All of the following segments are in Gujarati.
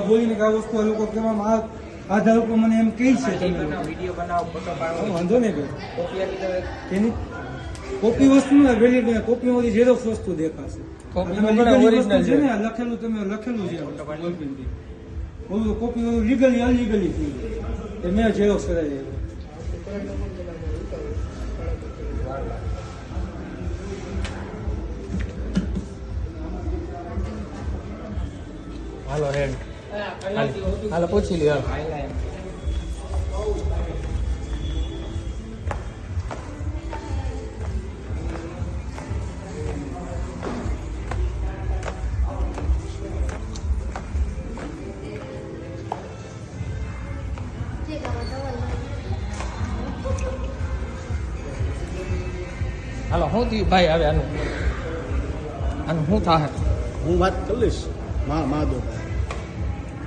બોલીને કે આ વસ્તુ આ લોકો કહેવામાં આધા લોકો મને એમ કહે છે તમે વિડીયો બનાવો, ફોટો પાડો, વાંધો નહીં ભાઈ કોપી આપી દો. એની કોપી વસ્તુ ના વેલિડ કોપીમાંથી ઝેરોક્સ વસ્તુ દેખાશે કોપીમાં તમે પણ legally original વસ્તુ છે ને લખેલું તમે લખેલું છે બોલું કોપી લીગલી અનલીગલી થઈ એ મેં ઝેરોક્સ કરાવી હાલો રેડ હાલો પૂછી લ્યો હાલો શું થયું ભાઈ હવે આનું શું થાય હું વાત કરી લઈશ મહાદેવ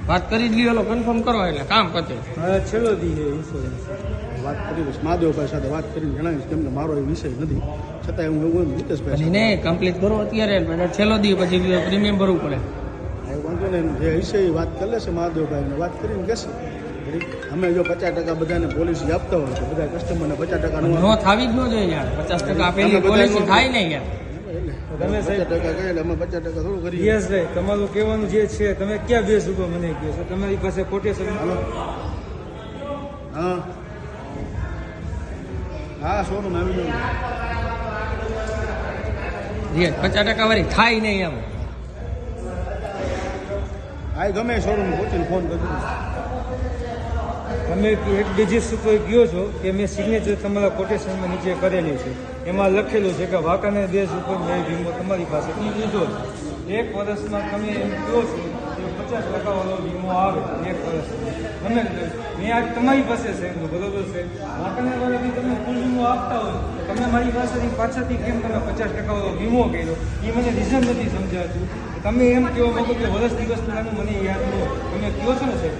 વાત કરી જ લ્યો હાલો કન્ફર્મ કરો એટલે કામ પતે હા છેલ્લો દી છે ઇન્સ્યોરન્સ વાત કરી લઈશ મહાદેવભાઈ સાથે વાત કરીને જણાવીશ કેમ કે મારો એ વિષય નથી છતાંય હું એવું મિતેશભાઈ ને કમ્પ્લીટ કરો અત્યારે પછી છેલ્લો દી પછી પ્રીમિયમ ભરવું પડે વાંધો નહીં જે વિષય વાત કરી લેશે મહાદેવભાઈને વાત કરીને કહેશે અમે જો 50% બધાને પોલિસી આપતા હોય તો બધા કસ્ટમરને 50% નો થાવી જ ન જોઈએ યાર 50% આપેલી પોલિસી થાય નહીં યાર તમે 50% કહે એટલે અમે 50% થોડું કરીએ યસભાઈ તમારું કહેવાનું જે છે તમે ક્યાં બેસ ઉપર મને કહો છો તમારી પાસે કોટેશન હા હા શોરૂમ આવી ગયું 50% વાળી થાય નહીં એમ હા ગમે શોરૂમ પહોંચીને ફોન કરજો તમે એક ડિજિટ ઉપર ગયો છો કે મેં સિગ્નેચર તમારા કોટેશનમાં નીચે કરેલી છે એમાં લખેલું છે કે વાંકાનેર બેઝ ઉપર મેં વીમો તમારી પાસેથી લીધો છે 1 વર્ષમાં તમે એમ કહો છો કે 50% વાળો વીમો આવે 1 વર્ષમાં તમે મેં આજ તમારી પાસે છે બરોબર છે વાંકાનેર વાળાથી તમે ફૂલ વીમો આપતા હોય તમે મારી પાસેથી પાછળથી કેમ તમે 50% વાળો વીમો કર્યો એ મને રીઝન નથી સમજાતું તમે એમ કહેવા માંગો કે વર્ષ દિવસ પહેલાંનું મને યાદ ન હોય તમે કહો છો ને સાહેબ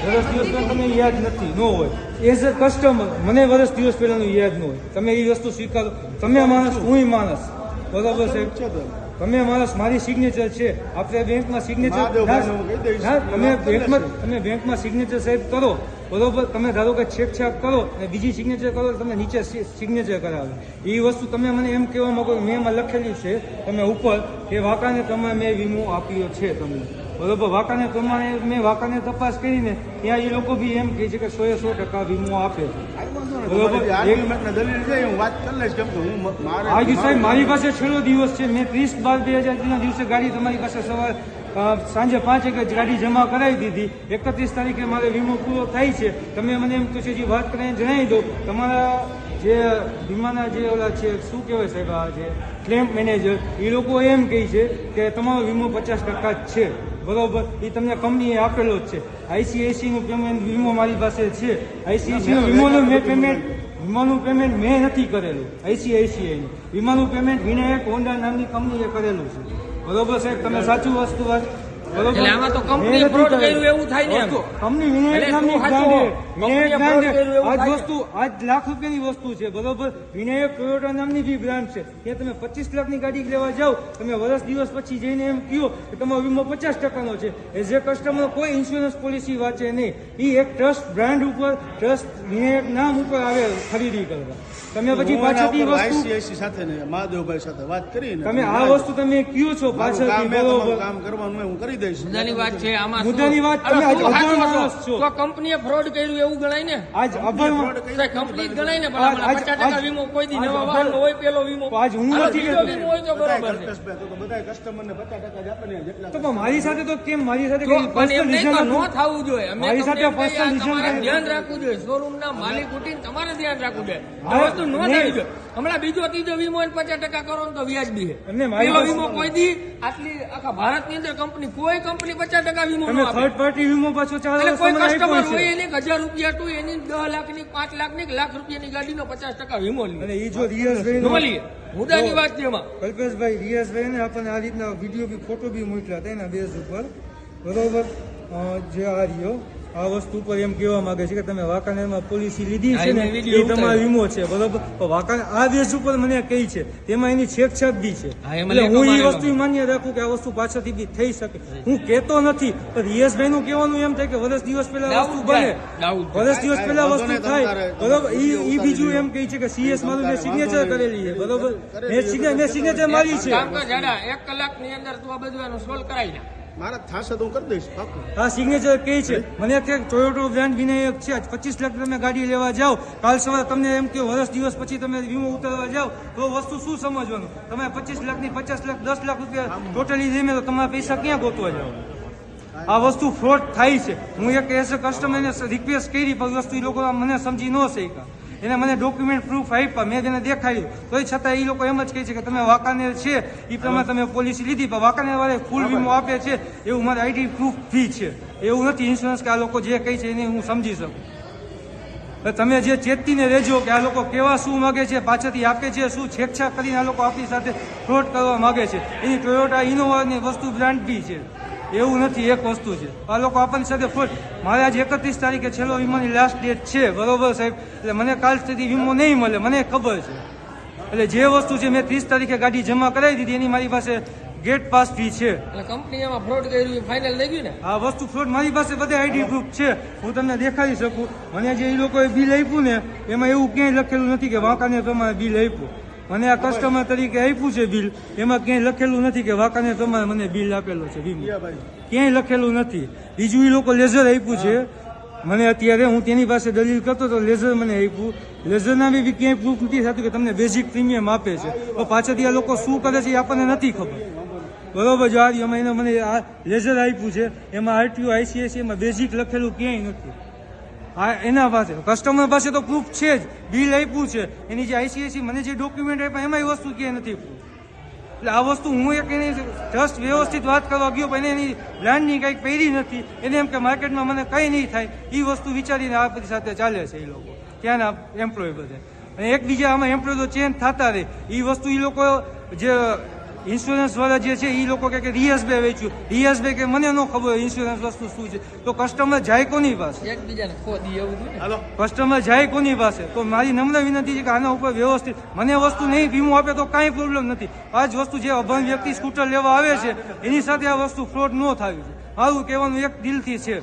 વર્ષ દિવસ પહેલાં તમને યાદ નથી ન હોય એઝ અ કસ્ટમર મને વર્ષ દિવસ પહેલાંનું યાદ ન હોય તમે એ વસ્તુ સ્વીકારો તમે માણસ હું માણસ બરાબર સાહેબ તમે માણસ મારી સિગ્નેચર છે આપણે બેંકમાં સિગ્નેચર તમે બેંકમાં સિગ્નેચર સાહેબ કરો બરોબર તમે ધારો કે છેકછાક કરો અને બીજી સિગ્નેચર કરો તમે નીચે સિગ્નેચર કરાવો એ વસ્તુ તમે મને એમ કહેવા માંગો મેં એમાં લખેલી છે તમે ઉપર કે વાંકાને તમે મેં વીમો આપ્યો છે તમને બરોબર વાંકાને પ્રમાણે મેં વાંકાને તપાસ કરીને ત્યાં એ લોકો બી એમ કહે છે કે 100% વીમો આપે બરોબર વાત કરી લઈશ કેમ કે હું આજે સાહેબ મારી પાસે છેલ્લો દિવસ છે મેં 30/12/2023 દિવસે ગાડી તમારી પાસે સવારે સાંજે 5 વાગે ગાડી જમા કરાવી દીધી 31 તારીખે મારે વીમો પૂરો થાય છે તમે મને એમ કહો છો જે વાત કરીને જણાવી દો તમારા જે વીમાના જે ઓલા છે શું કહેવાય સાહેબ આ જે ક્લેમ મેનેજર એ લોકો એમ કહે છે કે તમારો વીમો 50% જ છે બરોબર એ તમને કંપનીએ આપેલો જ છે ICICIનું પેમેન્ટ વીમો મારી પાસે છે ICICIનું વીમોનું પેમેન્ટ મેં નથી કરેલું ICICIનું વીમાનું પેમેન્ટ વિનાયક હોન્ડા નામની કંપનીએ કરેલું છે બરોબર સાહેબ તમે સાચું વસ્તુ વાત એટલે આમાં તો કંપની ફ્રોડ કર્યું એવું થાય ને કંપની વિનાયક નામની આજ વસ્તુ આજ લાખ રૂપિયાની વસ્તુ છે બરોબર વિનાયક ટોયોટા નામની બી બ્રાન્ડ છે ત્યાં તમે 25 લાખની ગાડી લેવા જાઓ તમે વર્ષ દિવસ પછી જઈને એમ કહો કે તમારો વીમો 50%નો છે એઝ એ કસ્ટમર કોઈ ઇન્સ્યોરન્સ પોલિસી વાંચે નહીં એ એક ટ્રસ્ટ બ્રાન્ડ ઉપર ટ્રસ્ટ વિનાયક નામ ઉપર આવે ખરીદી કરવા તમે પછી પાછળથી વસ્તુ ICICI સાથે ને મહાદેવભાઈ સાથે વાત કરીને તમે આ વસ્તુ તમે કહો છો પાછળથી બરોબર કામ કરવાનું હું કરી દઈશ મુદ્દાની વાત છે આમાં મુદ્દાની વાત તમે આજ અભણ માણસ છો તો કંપનીએ ફ્રોડ કર્યું એવું ગણાય ને આજ અભણ કંપની ગણાય ને પણ 50% વીમો કોઈ દી નવા વાહનનો હોય પેલો વીમો આજ હું નથી બીજો વીમો હોય તો બરોબર છે તો બધા કસ્ટમરને 50% જ આપે ને જેટલા તો પણ મારી સાથે તો કેમ મારી સાથે તો પણ એમ નહીં તો ન થવું જોઈએ અમે મારી સાથે તમને personal કહીએ, તમારે reason ધ્યાન રાખવું જોઈએ શોરૂમના માલિક ઉઠીને તમારે ધ્યાન રાખવું જોઈએ આ વસ્તુ ન થવી જોઈએ હમણાં બીજો ત્રીજો વીમો 50% કરો ને તો વ્યાજબી છે એમને મારી પેલો પાસે- વીમો કોઈ દી આટલી આખા ભારતની અંદર કોઈ કંપની 50% વીમો ન તમે આપે થર્ડ પાર્ટી વીમો પાછો 4 એટલે વર્ષ કોઈ તમને કસ્ટમર આપ્યો હોય છે એની 1000 રૂપિયા તું એની 10 લાખની 5 લાખની કે લાખ રૂપિયાની ગાડીનો 50% વીમો લે અને એ જો રિયાઝભાઈ નો લે મુદ્દાની વાત છે એમાં કલ્પેશભાઈ રિયાઝભાઈ ને આપણને આ રીતના વિડીયો બી ફોટો બી મોકલ્યા હતા એના બેઝ ઉપર બરોબર જે આ રહ્યો આ વસ્તુ ઉપર એમ કહેવા માંગે છે કે તમે વાંકાનેરમાં પોલિસી લીધી છે ને આ વિડીયો એ તમારો વીમો છે બરોબર, પણ વાંકાનેર આ દેશ ઉપર મને કહી છે તેમાં એની છેકછાક બી છે. હા, એમાં એટલે હું એ લેખો વસ્તુ માન્ય રાખું કે આ વસ્તુ પાછળથી બી થઈ શકે. હું કહેતો નથી, પણ રિયાઝભાઈ નું કહેવાનું એમ થાય કે વર્ષ દિવસ પહેલા વસ્તુ બને, વર્ષ દિવસ પહેલા વાંધો વસ્તુ નહીં, થાય તમારે બરોબર. વિડીયો ઈ બીજું ઉતારી એમ કહે છે કે સીએસ મારું મેં સિગ્નેચર કરેલી છે બરોબર, મેં સિગ્નેચર મારી છે. કામ કર જાડા 1 કલાકની અંદર તું આ બધું એનું સોલ્વ કરાવી નાખ. મારા થશે તો હું કરી દઈશ પાકું. આ સિગ્નેચર કહે છે મને કે ટોયોટો બ્રાન્ડ વિનાયક છે, 25 લાખ તમે ગાડી લેવા જાઓ, કાલ સવારે તમને એમ કે વર્ષ દિવસ પછી તમે વીમો ઉતારવા જાઓ તો વસ્તુ શું સમજવાનું, તમે 25 લાખની 50 લાખ 10 લાખ રૂપિયા ટોટલી લઈને તો તમારા પૈસા ક્યાં ગોતવા જાઓ. આ વસ્તુ ફ્રોડ થાય છે. હું એક એઝ અ કસ્ટમરને રિક્વેસ્ટ કરી પણ વસ્તુ એ લોકો મને સમજી ન શક્યા. એને મને ડોક્યુમેન્ટ પ્રૂફ આપ્યા, મેં તેને દેખાડ્યું, તોય છતાં એ લોકો એમ જ કહે છે કે તમે વાંકાનેર છે એ પ્રમાણે તમે પોલિસી લીધી, પણ વાંકાનેર વાળા ફૂલ વીમો આપે છે એવું મારે આઈડી પ્રૂફ ફી છે, એવું નથી ઇન્સ્યોરન્સ કે આ લોકો જે કહે છે એને હું સમજી શકું. તમે જે ચેતીને રહેજો કે આ લોકો કેવા શું માગે છે, પાછળથી આપે છે શું, છેકછાક કરીને આ લોકો આપણી સાથે ફ્રોડ કરવા માગે છે. એની ટોયોટા ઇનોવાની વસ્તુ બ્રાન્ડ બી છે, એવું નથી. એક વસ્તુ છે આ લોકો આપણની સાથે ફ્રોડ. મારે આજે 31 તારીખે છેલ્લો વીમાની લાસ્ટ ડેટ છે બરોબર સાહેબ, એટલે મને કાલ સુધી વીમો નહીં મળે મને ખબર છે. એટલે જે વસ્તુ છે મેં 30 તારીખે ગાડી જમા કરાવી દીધી, એની મારી પાસે ગેટ પાસ ફી છે. એટલે કંપની એમાં ફ્રોડ કર્યું ફાઇનલ થઈ ગયું ને. આ વસ્તુ ફ્રોડ મારી પાસે બધે આઈડી પ્રૂફ છે, હું તમને દેખાડી શકું. મને જે એ લોકોએ બિલ આપ્યું ને એમાં એવું ક્યાંય લખેલું નથી કે વાંકાનેર પ્રમાણે બિલ આપ્યું. મને આ કસ્ટમર તરીકે આપ્યું છે બિલ, એમાં ક્યાંય લખેલું નથી કે વાંકાનેર પ્રમાણે મને બિલ આપેલો છે વીમો, ક્યાંય લખેલું નથી. બીજું એ લોકો લેઝર આપ્યું છે મને, અત્યારે હું તેની પાસે દલીલ કરતો તો લેઝર મને આપ્યું, લેઝરના બી ક્યાંય પ્રૂફ નથી થતું કે તમને બેઝિક પ્રીમિયમ આપે છે, તો પાછળથી આ લોકો શું કરે છે એ આપણને નથી ખબર બરોબર. જો આ મને આ લેઝર આપ્યું છે એમાં આરટીઓ આઈસીઆઈસી એમાં બેઝિક લખેલું ક્યાંય નથી. હા એના પાસે કસ્ટમર પાસે તો પ્રૂફ છે જ, બિલ આપ્યું છે, એની જે આઈસીઆઈસી મને જે ડોક્યુમેન્ટ આપ્યા એમાં એ વસ્તુ ક્યાંય નથી proof. એટલે આ વસ્તુ હું એક એની જસ્ટ વ્યવસ્થિત વાત કરવા ગયો પણ એને એની બ્રાન્ડની કંઈક પહેરી નથી, એને એમ કે માર્કેટમાં મને કંઈ નહીં થાય એ વસ્તુ વિચારીને આ બધી સાથે ચાલે છે એ લોકો ત્યાંના એમ્પ્લોય બધા. અને એકબીજા આમાં એમ્પ્લોય તો ચેન્જ થતા રહે એ વસ્તુ એ લોકો જે ઇન્સ્યોરન્સ વાળા જે છે એ લોકો કે રિયાઝભાઈ વેચ્યું, રિયાઝભાઈ કે મને ન ખબર ઇન્સ્યોરન્સ વસ્તુ શું છે, તો કસ્ટમર જાય કોની પાસે, એકબીજાને ખોદી એવું થયું ને. હાલો કસ્ટમર જાય કોની પાસે. તો મારી નમ્ર વિનંતી છે કે આના ઉપર વ્યવસ્થિત મને વસ્તુ નહીં વીમો આપે તો કાંઈ પ્રોબ્લેમ નથી. આ જ વસ્તુ જે અભણ વ્યક્તિ સ્કૂટર લેવા આવે છે એની સાથે આ વસ્તુ ફ્રોડ ન થવી છે. મારું કહેવાનું એક દિલથી છે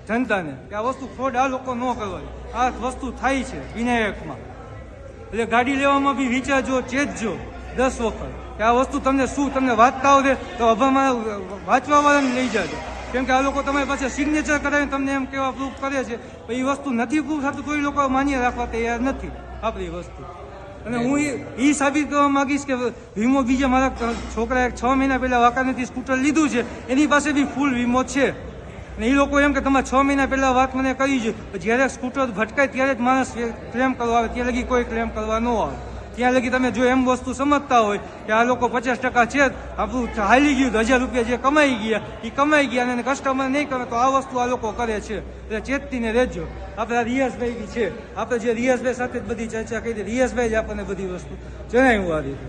જનતાને કે આ વસ્તુ ફ્રોડ આ લોકો ન કરવાની. આ વસ્તુ થાય છે વિનાયકમાં, એટલે ગાડી લેવામાં બી વિચારજો, ચેતજો 10 વખત કે આ વસ્તુ તમને શું તમને વાંચતા આવડે તો અભામાં વાંચવા વાળાને લઈ જાજો. કેમ કે આ લોકો તમારી પાસે સિગ્નેચર કરાવીને તમને એમ કેવા પ્રૂફ કરે છે, પણ એ વસ્તુ નથી પ્રૂફ થતું તો એ લોકો માન્ય રાખવા તૈયાર નથી આપણી વસ્તુ. અને હું એ સાબિત કરવા માંગીશ કે વીમો બીજા મારા છોકરાએ 6 મહિના પહેલા વાંકાનેરથી સ્કૂટર લીધું છે એની પાસે બી ફૂલ વીમો છે. અને એ લોકો એમ કે તમારે 6 મહિના પહેલા વાત મને કરી છે, જ્યારે સ્કૂટર ભટકાય ત્યારે જ માણસ ક્લેમ કરવા આવે, ત્યાં લગી કોઈ ક્લેમ કરવા ન આવે. ત્યાં લગી તમે જો એમ વસ્તુ સમજતા હોય કે આ લોકો 50% છે આપણું હાલી ગયું, 1000 રૂપિયા જે કમાઈ ગયા એ કમાઈ ગયા અને કસ્ટમર નહીં કરે તો આ વસ્તુ આ લોકો કરે છે. એટલે ચેતીને રહેજો. આપણે રિયાઝભાઈ બી છે, આપણે જે રિયાઝભાઈ સાથે જ બધી ચર્ચા કરી, રિયાઝભાઈ જ આપણને બધી વસ્તુ જણાવ્યું આ રીતે.